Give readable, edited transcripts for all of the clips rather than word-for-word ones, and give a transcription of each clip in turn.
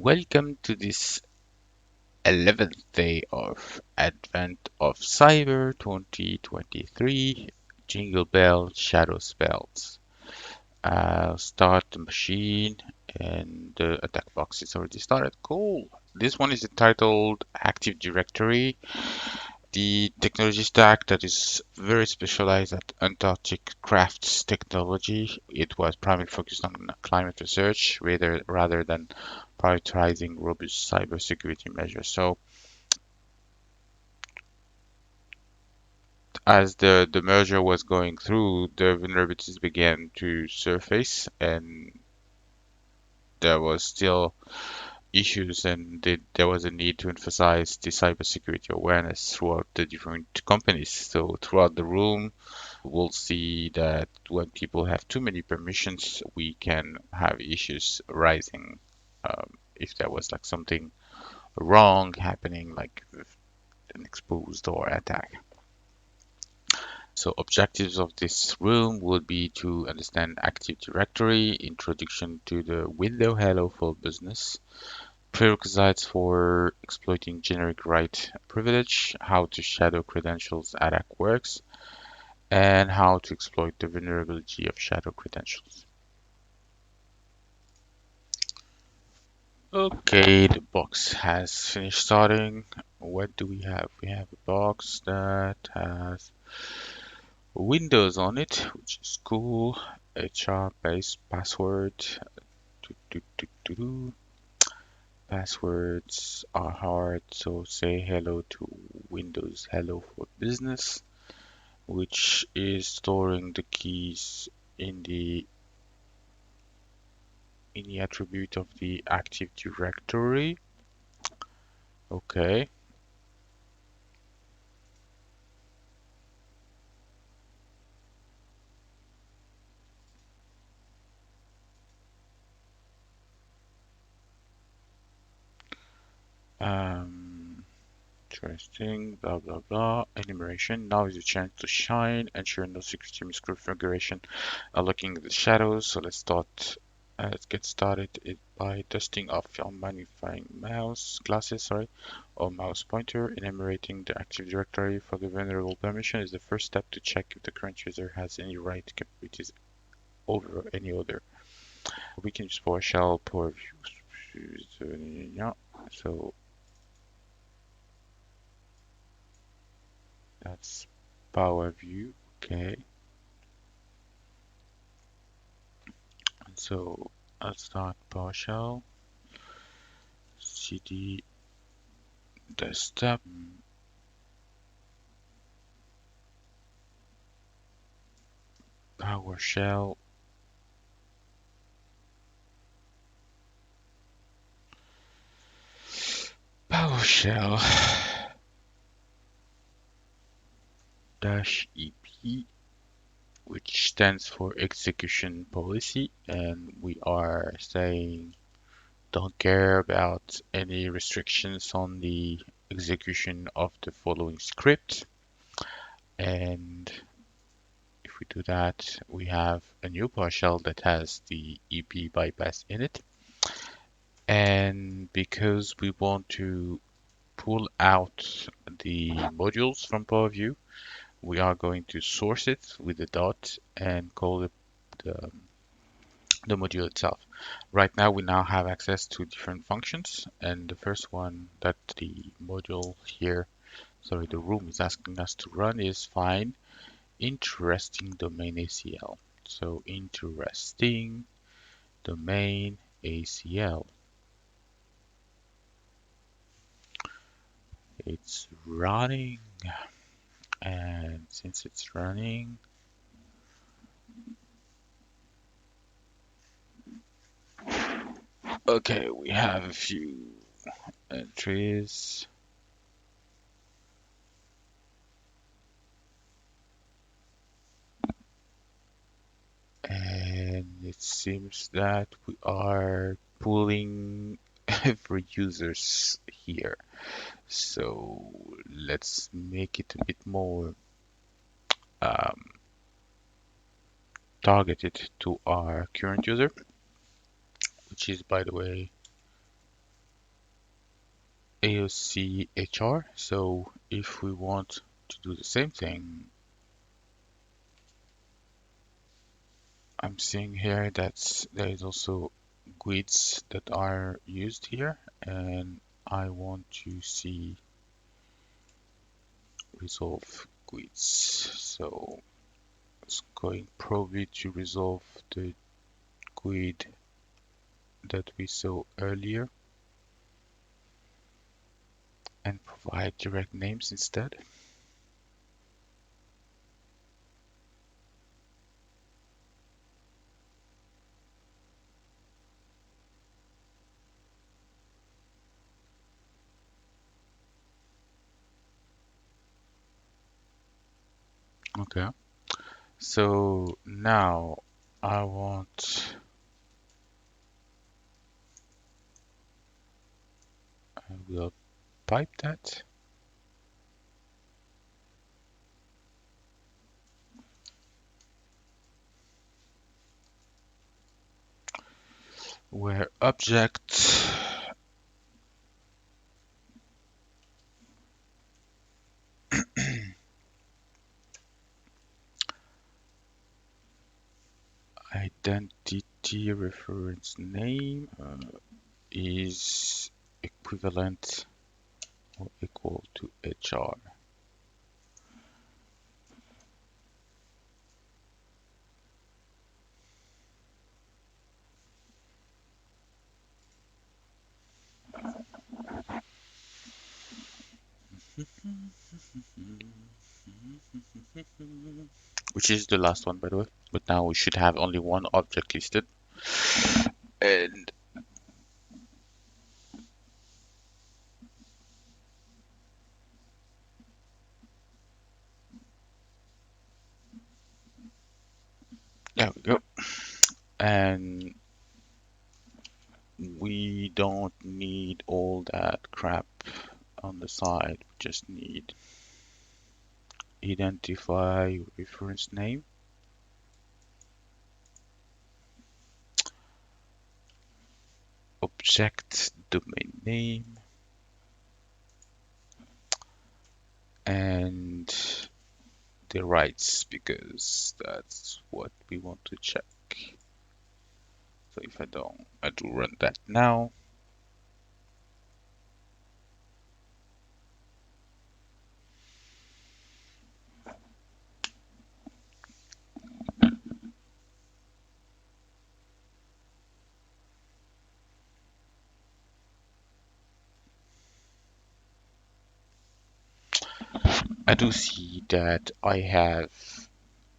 Welcome to this 11th day of Advent of Cyber 2023. Jingle Bell Shadow Spells. Start the machine and the attack box is already started. Cool. This one is entitled Active Directory. The technology stack that is very specialized at Antarctic crafts technology. It was primarily focused on climate research rather than prioritizing robust cybersecurity measures. So as the merger was going through, the vulnerabilities began to surface and there was still issues and there was a need to emphasize the cybersecurity awareness throughout the different companies. So throughout the room, we'll see that when people have too many permissions, we can have issues arising if there was like something wrong happening, like an exposed or attack. So objectives of this room would be to understand Active Directory, introduction to the window hello for business, prerequisites for exploiting generic write privilege, how to shadow credentials attack works, and how to exploit the vulnerability of shadow credentials. Okay, the box has finished starting. What do we have? We have a box that has Windows on it, which is cool. HR-based password. Passwords are hard, so say hello to Windows Hello for Business, which is storing the keys in the attribute of the Active Directory. Okay. Interesting. Blah blah blah. Enumeration. Now is your chance to shine. Ensure no security misconfiguration. Looking at the shadows. So let's get started by dusting off your magnifying glasses, or mouse pointer. Enumerating the Active Directory for the vulnerable permission is the first step to check if the current user has any write capabilities over any other. We can use PowerShell, PowerView. So that's PowerView. Okay. And so I'll start PowerShell. CD desktop. PowerShell. PowerShell -EP, which stands for execution policy, and we are saying don't care about any restrictions on the execution of the following script. And if we do that, we have a new PowerShell that has the EP bypass in it. And because we want to pull out the modules from PowerView, we are going to source it with a dot and call it the, the module itself. Right now, we now have access to different functions, and the first one that the module here, the room is asking us to run is find interesting domain ACL. So interesting domain ACL. It's running, and since it's running, okay, we have a few entries. And it seems that we are pulling every users here. So let's make it a bit more um, targeted to our current user, which is, by the way, AOC HR. So if we want to do the same thing, I'm seeing here that there is also GUIDs that are used here, and I want to see resolve GUIDs. So it's going probably to resolve the GUID that we saw earlier and provide direct names instead. Okay, so now I want, I will pipe that where object identity reference name is equivalent or equal to HR. Which is the last one, by the way. But now we should have only one object listed. And there we go. And we don't need all that crap on the side. We just need identify reference name, object domain name, and the rights, because that's what we want to check. So if I do run that now. I do see that I have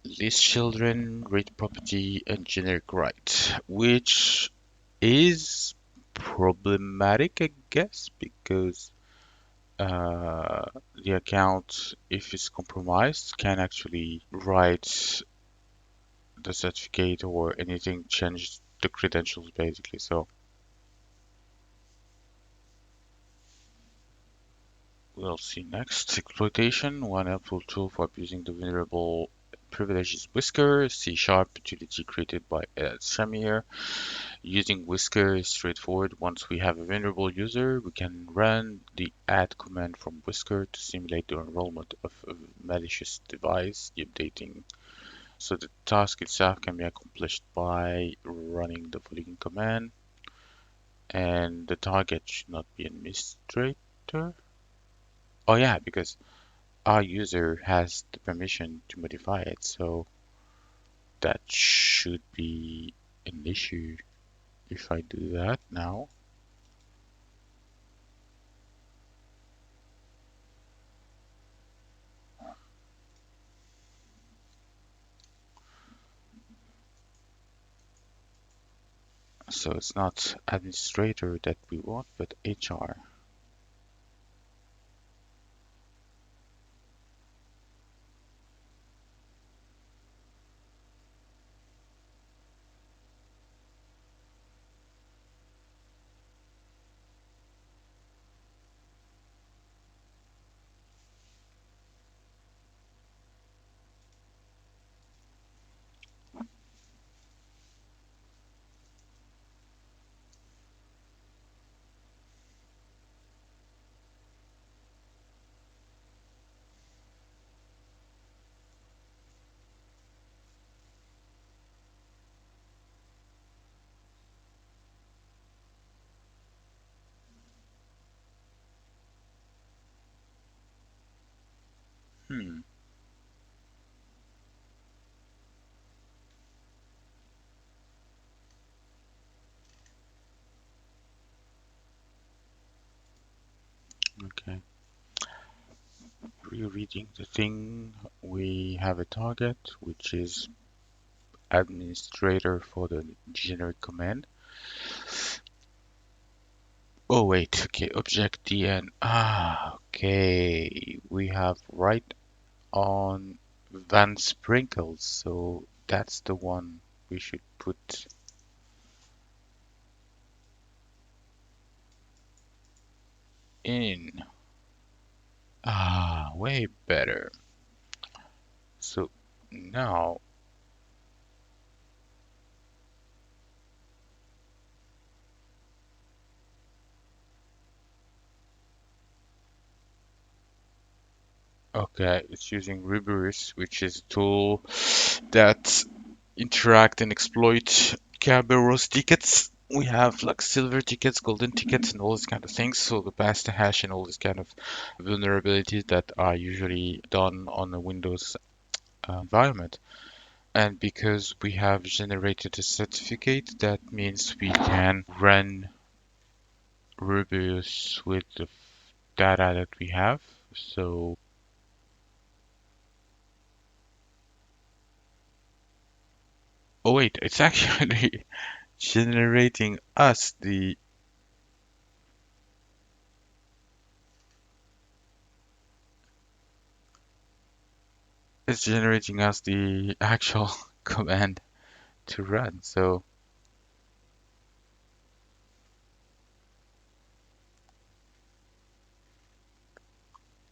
list children, read property, and generic right, which is problematic, I guess, because the account, if it's compromised, can actually write the certificate or anything, change the credentials basically. So we'll see next. Exploitation, one helpful tool for abusing the vulnerable privilege is Whisker, C# utility created by Shamir. Using Whisker is straightforward. Once we have a vulnerable user, we can run the add command from Whisker to simulate the enrollment of a malicious device, the updating. So the task itself can be accomplished by running the following command, and the target should not be administrator. Oh yeah, because our user has the permission to modify it, so that should be an issue if I do that now. So it's not administrator that we want, but HR. Hmm. Okay. Rereading the thing, we have a target, which is administrator for the generic command. Oh wait, okay, object DN. Okay. We have right on Van Sprinkles, so that's the one we should put in. Way better. So now, okay, it's using Ruberus, which is a tool that interact and exploit Kerberos tickets. We have like silver tickets, golden tickets, and all these kind of things. So the pasta hash and all these kind of vulnerabilities that are usually done on a Windows environment. And because we have generated a certificate, that means we can run Rubius with the data that we have. So, oh wait, it's actually generating us the it's generating us the actual command to run. So,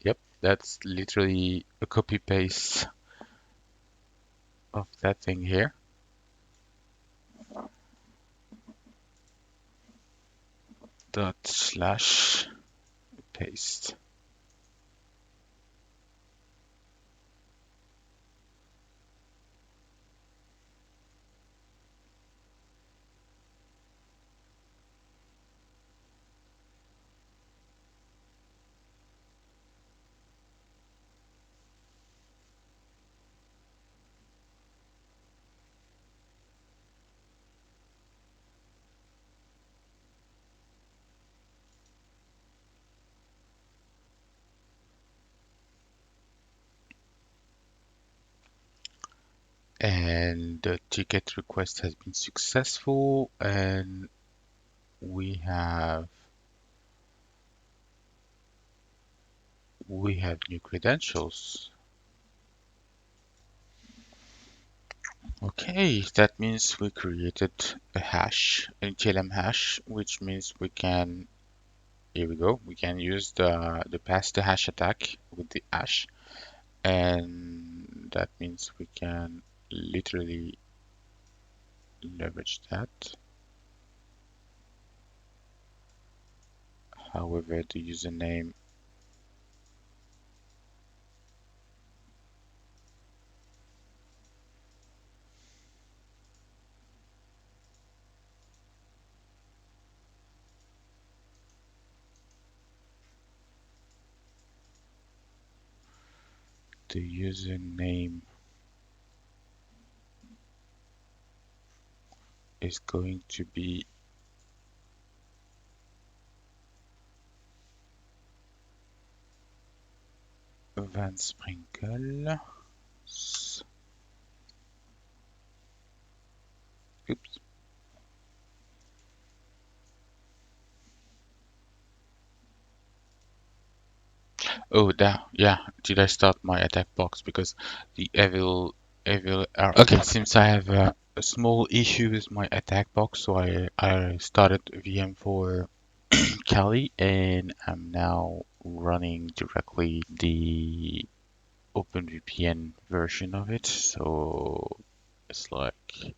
yep, that's literally a copy paste of that thing here. Dot slash paste. And the ticket request has been successful, and we have new credentials. Okay, that means we created a hash, an TLM hash, which means we can, here we go, we can use the pass the hash attack with the hash, and that means we can literally leverage that. However, the username, the username is going to be Van Sprinkle. Oops. Oh, yeah. Did I start my attack box because the evil arrow. Okay, since I have a small issue with my attack box, so I started VM for Kali, and I'm now running directly the OpenVPN version of it. So it's like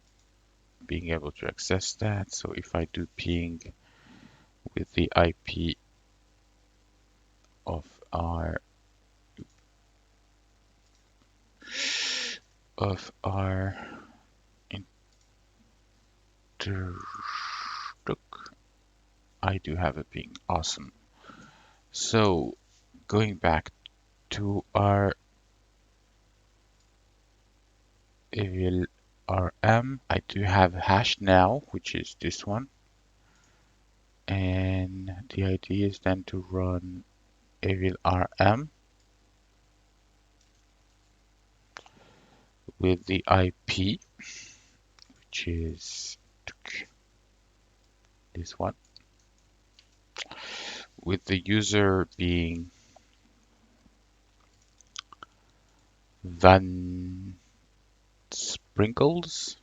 being able to access that. So if I do ping with the IP of our of our inter I do have a ping. Awesome. So going back to our evil rm. I do have hash now, which is this one. And the idea is then to run evil rm with the IP, which is this one, with the user being Van Sprinkles.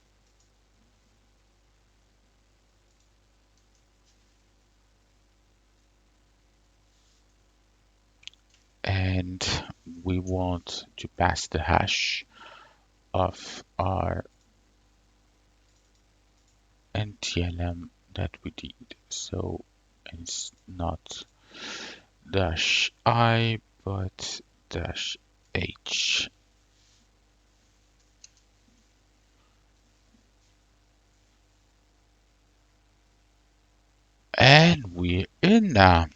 And we want to pass the hash of our NTLM that we did. So it's not dash I, but dash H. And we're in now.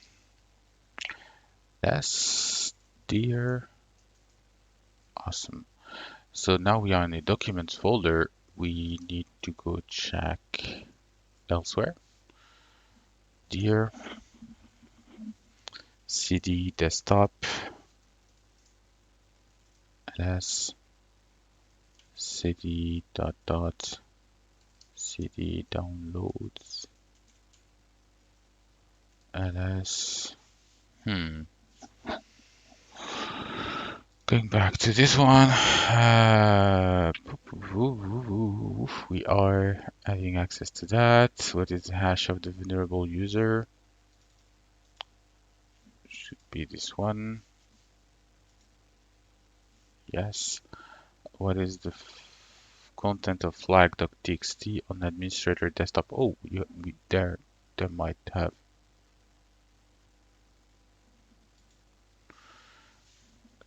That's dear. Awesome. So now we are in the documents folder. We need to go check elsewhere. Dear cd desktop ls cd cd downloads ls. Going back to this one, we are having access to that. What is the hash of the vulnerable user? Should be this one. Yes. What is the content of flag.txt on administrator desktop? Oh, there might have.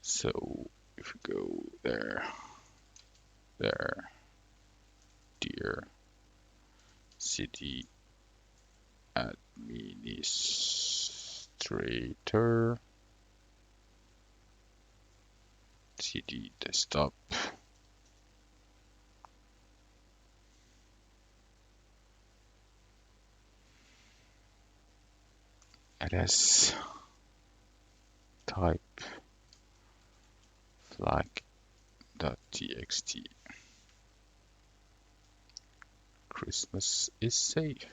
So if we go there, dear cd administrator cd desktop ls type flag.txt. Christmas is safe.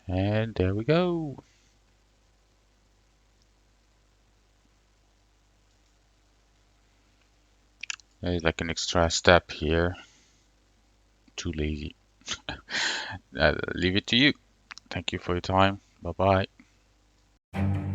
And there we go. There's like an extra step here. Too lazy. Leave it to you. Thank you for your time. Bye bye.